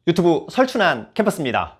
유튜브 설춘한 캠퍼스입니다.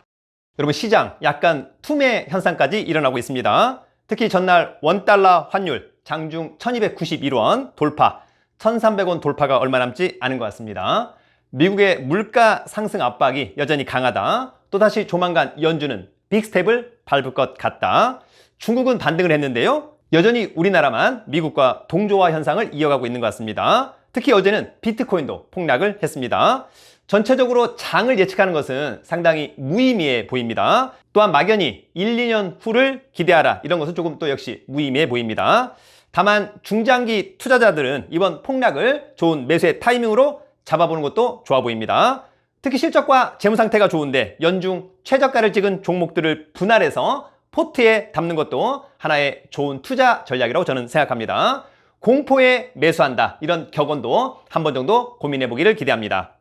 여러분, 시장 약간 투매 현상까지 일어나고 있습니다. 특히 전날 원달러 환율 장중 1291원 돌파, 1300원 돌파가 얼마 남지 않은 것 같습니다. 미국의 물가 상승 압박이 여전히 강하다. 또다시 조만간 연준은 빅스텝을 밟을 것 같다. 중국은 반등을 했는데요. 여전히 우리나라만 미국과 동조화 현상을 이어가고 있는 것 같습니다. 특히 어제는 비트코인도 폭락을 했습니다. 전체적으로 장을 예측하는 것은 상당히 무의미해 보입니다. 또한 막연히 1, 2년 후를 기대하라, 이런 것은 조금 또 역시 무의미해 보입니다. 다만 중장기 투자자들은 이번 폭락을 좋은 매수의 타이밍으로 잡아보는 것도 좋아 보입니다. 특히 실적과 재무 상태가 좋은데 연중 최저가를 찍은 종목들을 분할해서 포트에 담는 것도 하나의 좋은 투자 전략이라고 저는 생각합니다. 공포에 매수한다, 이런 격언도 한 번 정도 고민해 보기를 기대합니다.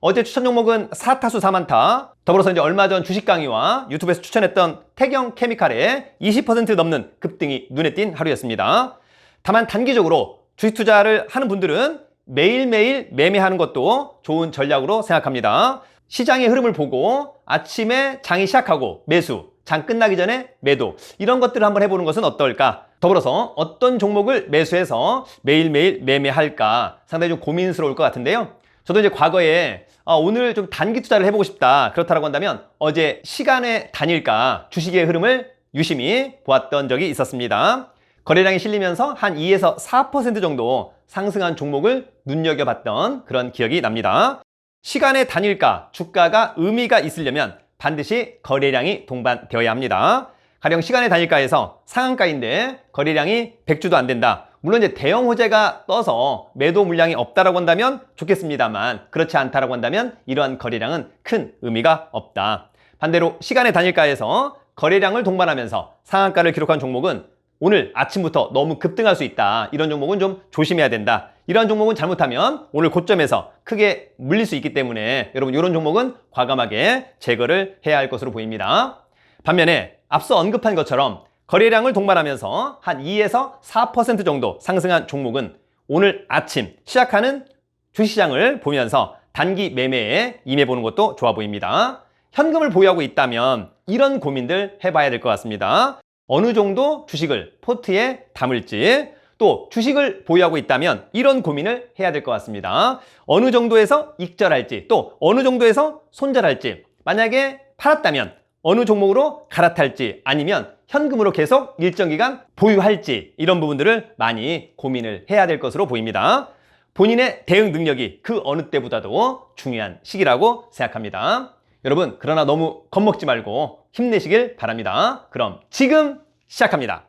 어제 추천 종목은 4타수 4만타, 더불어서 이제 얼마 전 주식 강의와 유튜브에서 추천했던 태경 케미칼의 20% 넘는 급등이 눈에 띈 하루였습니다. 다만 단기적으로 주식 투자를 하는 분들은 매일매일 매매하는 것도 좋은 전략으로 생각합니다. 시장의 흐름을 보고 아침에 장이 시작하고 매수, 장 끝나기 전에 매도, 이런 것들을 한번 해보는 것은 어떨까? 더불어서 어떤 종목을 매수해서 매일매일 매매할까 상당히 좀 고민스러울 것 같은데요. 저도 이제 과거에 오늘 좀 단기 투자를 해보고 싶다, 그렇다고 한다면 어제 시간의 단일가 주식의 흐름을 유심히 보았던 적이 있었습니다. 거래량이 실리면서 한 2에서 4% 정도 상승한 종목을 눈여겨봤던 그런 기억이 납니다. 시간의 단일가, 주가가 의미가 있으려면 반드시 거래량이 동반되어야 합니다. 가령 시간의 단일가에서 상한가인데 거래량이 100주도 안 된다. 물론 이제 대형 호재가 떠서 매도 물량이 없다라고 한다면 좋겠습니다만, 그렇지 않다라고 한다면 이러한 거래량은 큰 의미가 없다. 반대로 시간의 단일가에서 거래량을 동반하면서 상한가를 기록한 종목은 오늘 아침부터 너무 급등할 수 있다, 이런 종목은 좀 조심해야 된다. 이러한 종목은 잘못하면 오늘 고점에서 크게 물릴 수 있기 때문에 여러분, 이런 종목은 과감하게 제거를 해야 할 것으로 보입니다. 반면에 앞서 언급한 것처럼 거래량을 동반하면서 한 2에서 4% 정도 상승한 종목은 오늘 아침 시작하는 주식시장을 보면서 단기 매매에 임해보는 것도 좋아 보입니다. 현금을 보유하고 있다면 이런 고민들 해봐야 될 것 같습니다. 어느 정도 주식을 포트에 담을지, 또 주식을 보유하고 있다면 이런 고민을 해야 될 것 같습니다. 어느 정도에서 익절할지, 또 어느 정도에서 손절할지, 만약에 팔았다면 어느 종목으로 갈아탈지, 아니면 현금으로 계속 일정 기간 보유할지, 이런 부분들을 많이 고민을 해야 될 것으로 보입니다. 본인의 대응 능력이 그 어느 때보다도 중요한 시기라고 생각합니다. 여러분, 그러나 너무 겁먹지 말고 힘내시길 바랍니다. 그럼 지금 시작합니다.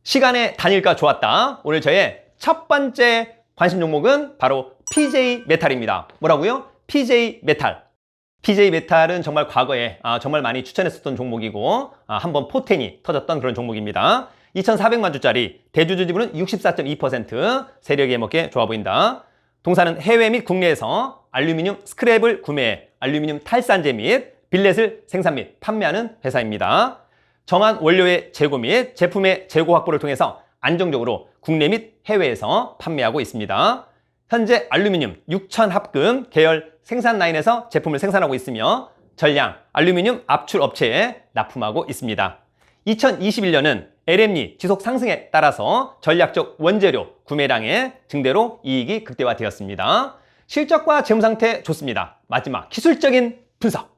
시간의 단일가 좋았다. 오늘 저의 첫 번째 관심 종목은 바로 PJ 메탈입니다. 뭐라고요? PJ 메탈. PJ 메탈은 정말 과거에 정말 많이 추천했었던 종목이고 한번 포텐이 터졌던 그런 종목입니다. 2,400만 주짜리, 대주주 지분은 64.2%, 세력이 해먹게 좋아 보인다. 동사는 해외 및 국내에서 알루미늄 스크랩을 구매해 알루미늄 탈산제 및 빌렛을 생산 및 판매하는 회사입니다. 정한 원료의 재고 및 제품의 재고 확보를 통해서 안정적으로 국내 및 해외에서 판매하고 있습니다. 현재 알루미늄 6천 합금 계열 생산 라인에서 제품을 생산하고 있으며 전량 알루미늄 압출 업체에 납품하고 있습니다. 2021년은 LME 지속 상승에 따라서 전략적 원재료 구매량의 증대로 이익이 극대화되었습니다. 실적과 재무 상태 좋습니다. 마지막 기술적인 분석.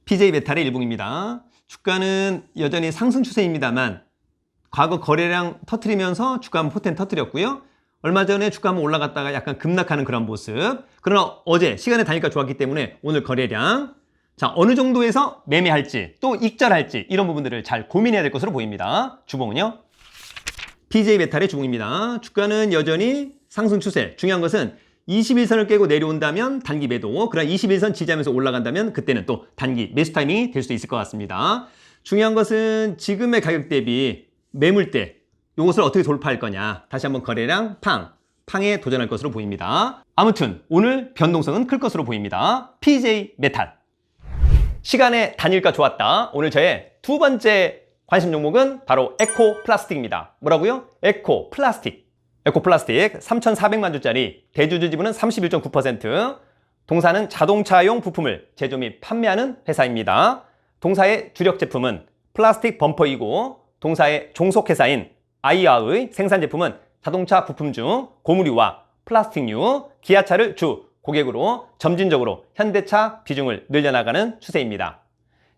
PJ 메탈의 일봉입니다. 주가는 여전히 상승 추세입니다만 과거 거래량 터트리면서 주가 한번 포텐 터트렸고요. 얼마 전에 주가 한번 올라갔다가 약간 급락하는 그런 모습. 그러나 어제 시간의 단위가 좋았기 때문에 오늘 거래량, 자, 어느 정도에서 매매할지 또 익절할지, 이런 부분들을 잘 고민해야 될 것으로 보입니다. 주봉은요, PJ 메탈의 주봉입니다. 주가는 여전히 상승 추세. 중요한 것은 21선을 깨고 내려온다면 단기 매도, 그러나 21선 지지하면서 올라간다면 그때는 또 단기 매수 타이밍이 될 수 있을 것 같습니다. 중요한 것은 지금의 가격 대비 매물대, 이것을 어떻게 돌파할 거냐. 다시 한번 거래량 팡에 도전할 것으로 보입니다. 아무튼 오늘 변동성은 클 것으로 보입니다. PJ 메탈. 시간의 단일가 좋았다. 오늘 저의 두 번째 관심 종목은 바로 에코 플라스틱입니다. 뭐라고요? 에코 플라스틱. 에코플라스틱 3,400만 주짜리, 대주주 지분은 31.9%, 동사는 자동차용 부품을 제조 및 판매하는 회사입니다. 동사의 주력 제품은 플라스틱 범퍼이고 동사의 종속회사인 아이아의 생산 제품은 자동차 부품 중 고무류와 플라스틱류, 기아차를 주 고객으로 점진적으로 현대차 비중을 늘려나가는 추세입니다.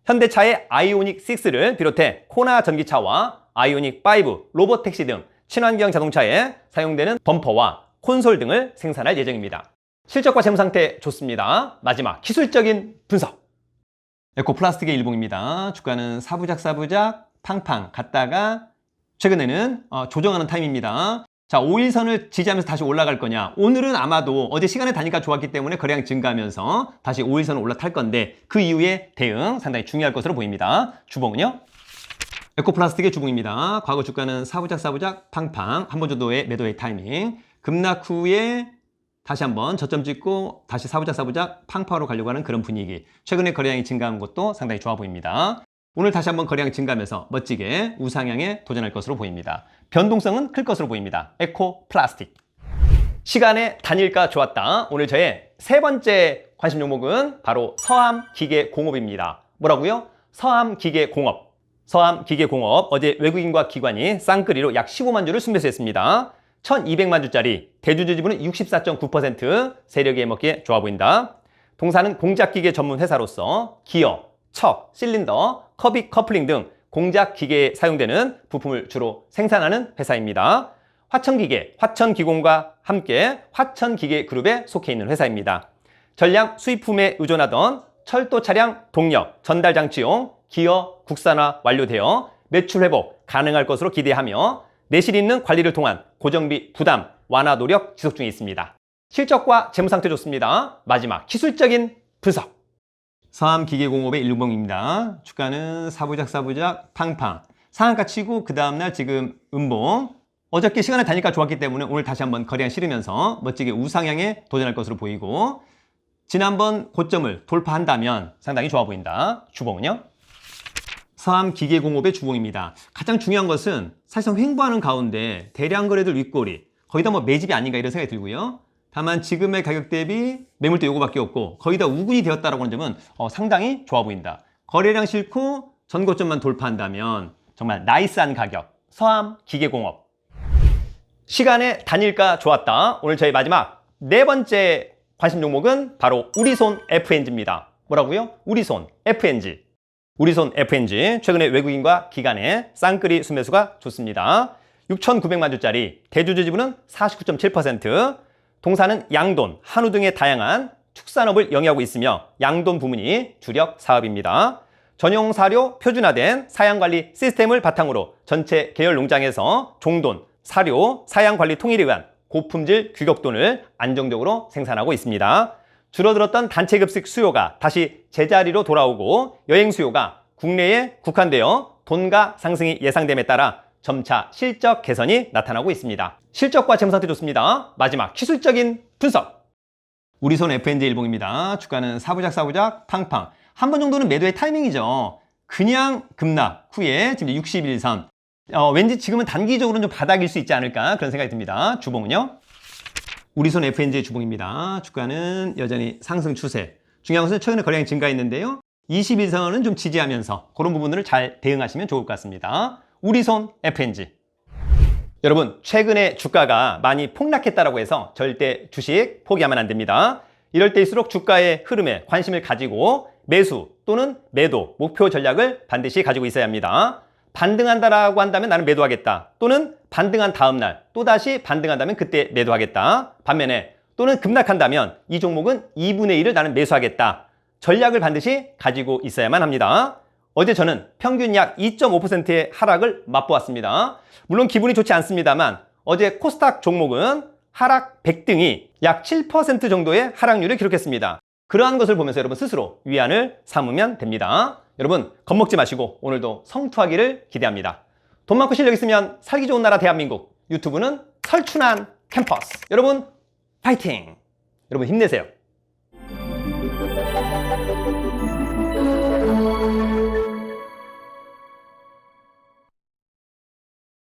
현대차의 아이오닉 6를 비롯해 코나 전기차와 아이오닉 5, 로보택시 등 친환경 자동차에 사용되는 범퍼와 콘솔 등을 생산할 예정입니다. 실적과 재무 상태 좋습니다. 마지막 기술적인 분석. 에코플라스틱의 일봉입니다. 주가는 사부작 팡팡 갔다가 최근에는 조정하는 타임입니다. 자, 5일선을 지지하면서 다시 올라갈 거냐? 오늘은 아마도 어제 시간에 다니까 좋았기 때문에 거래량 증가하면서 다시 5일선을 올라탈 건데 그 이후에 대응 상당히 중요할 것으로 보입니다. 주봉은요? 에코플라스틱의 주봉입니다. 과거 주가는 사부작 팡팡 한 번 정도의 매도의 타이밍, 급락 후에 다시 한번 저점 찍고 다시 사부작 팡팡으로 가려고 하는 그런 분위기. 최근에 거래량이 증가한 것도 상당히 좋아 보입니다. 오늘 다시 한번 거래량 증가하면서 멋지게 우상향에 도전할 것으로 보입니다. 변동성은 클 것으로 보입니다. 에코플라스틱. 시간의 단일가 좋았다. 오늘 저의 세 번째 관심 종목은 바로 서암기계공업입니다. 뭐라고요? 서암기계공업. 서암기계공업, 어제 외국인과 기관이 쌍끌이로 약 15만 주를 순매수했습니다. 1200만 주짜리, 대주주 지분은 64.9%, 세력이 먹기에 좋아 보인다. 동사는 공작기계 전문 회사로서 기어, 척, 실린더, 커빅 커플링 등 공작기계에 사용되는 부품을 주로 생산하는 회사입니다. 화천기계, 화천기공과 함께 화천기계그룹에 속해 있는 회사입니다. 전량 수입품에 의존하던 철도 차량 동력, 전달 장치용 기어 국산화 완료되어 매출 회복 가능할 것으로 기대하며 내실 있는 관리를 통한 고정비 부담 완화 노력 지속 중에 있습니다. 실적과 재무 상태 좋습니다. 마지막 기술적인 분석. 서암기계공업의 일봉입니다. 주가는 사부작 팡팡 상한가 치고 그 다음날 지금 음봉. 어저께 시간을 다니까 좋았기 때문에 오늘 다시 한번 거래량 실으면서 멋지게 우상향에 도전할 것으로 보이고 지난번 고점을 돌파한다면 상당히 좋아 보인다. 주봉은요? 서암기계공업의 주봉입니다. 가장 중요한 것은 사실상 횡보하는 가운데 대량 거래들 윗꼬리 거의 다 매집이 아닌가 이런 생각이 들고요. 다만 지금의 가격 대비 매물대 요거밖에 없고 거의 다 우군이 되었다라고 하는 점은 상당히 좋아 보인다. 거래량 싫고 전고점만 돌파한다면 정말 나이스한 가격. 서암기계공업. 시간의 단일가 좋았다. 오늘 저희 마지막 네 번째 관심 종목은 바로 우리손 FNG입니다. 뭐라고요? 우리손 FNG. 우리손 FNG, 최근에 외국인과 기관의 쌍끌이 순매수가 좋습니다. 6,900만 주짜리, 대주주 지분은 49.7%, 동사는 양돈, 한우 등의 다양한 축산업을 영위하고 있으며 양돈 부문이 주력 사업입니다. 전용 사료 표준화된 사양관리 시스템을 바탕으로 전체 계열 농장에서 종돈, 사료, 사양관리 통일에 의한 고품질 규격돈을 안정적으로 생산하고 있습니다. 줄어들었던 단체급식 수요가 다시 제자리로 돌아오고 여행 수요가 국내에 국한되어 돈가 상승이 예상됨에 따라 점차 실적 개선이 나타나고 있습니다. 실적과 재무 상태 좋습니다. 마지막 기술적인 분석. 우리손 FNG 일봉입니다. 주가는 사부작 팡팡 한 번 정도는 매도의 타이밍이죠. 그냥 급락 후에 지금 61선 왠지 지금은 단기적으로는 좀 바닥일 수 있지 않을까 그런 생각이 듭니다. 주봉은요? 우리손 FNG의 주봉입니다. 주가는 여전히 상승 추세. 중요한 것은 최근에 거래량이 증가했는데요. 21선은 좀 지지하면서 그런 부분들을 잘 대응하시면 좋을 것 같습니다. 우리손 FNG. 여러분, 최근에 주가가 많이 폭락했다고 해서 절대 주식 포기하면 안 됩니다. 이럴 때일수록 주가의 흐름에 관심을 가지고 매수 또는 매도 목표 전략을 반드시 가지고 있어야 합니다. 반등한다라고 한다면 나는 매도하겠다. 또는 반등한 다음날 또다시 반등한다면 그때 매도하겠다. 반면에 또는 급락한다면 이 종목은 2분의 1을 나는 매수하겠다. 전략을 반드시 가지고 있어야만 합니다. 어제 저는 평균 약 2.5%의 하락을 맛보았습니다. 물론 기분이 좋지 않습니다만 어제 코스닥 종목은 하락 100등이 약 7% 정도의 하락률을 기록했습니다. 그러한 것을 보면서 여러분 스스로 위안을 삼으면 됩니다. 여러분 겁먹지 마시고 오늘도 성투하기를 기대합니다. 돈 많고 실력 있으면 살기 좋은 나라 대한민국. 유튜브는 설춘한 캠퍼스. 여러분 파이팅! 여러분 힘내세요.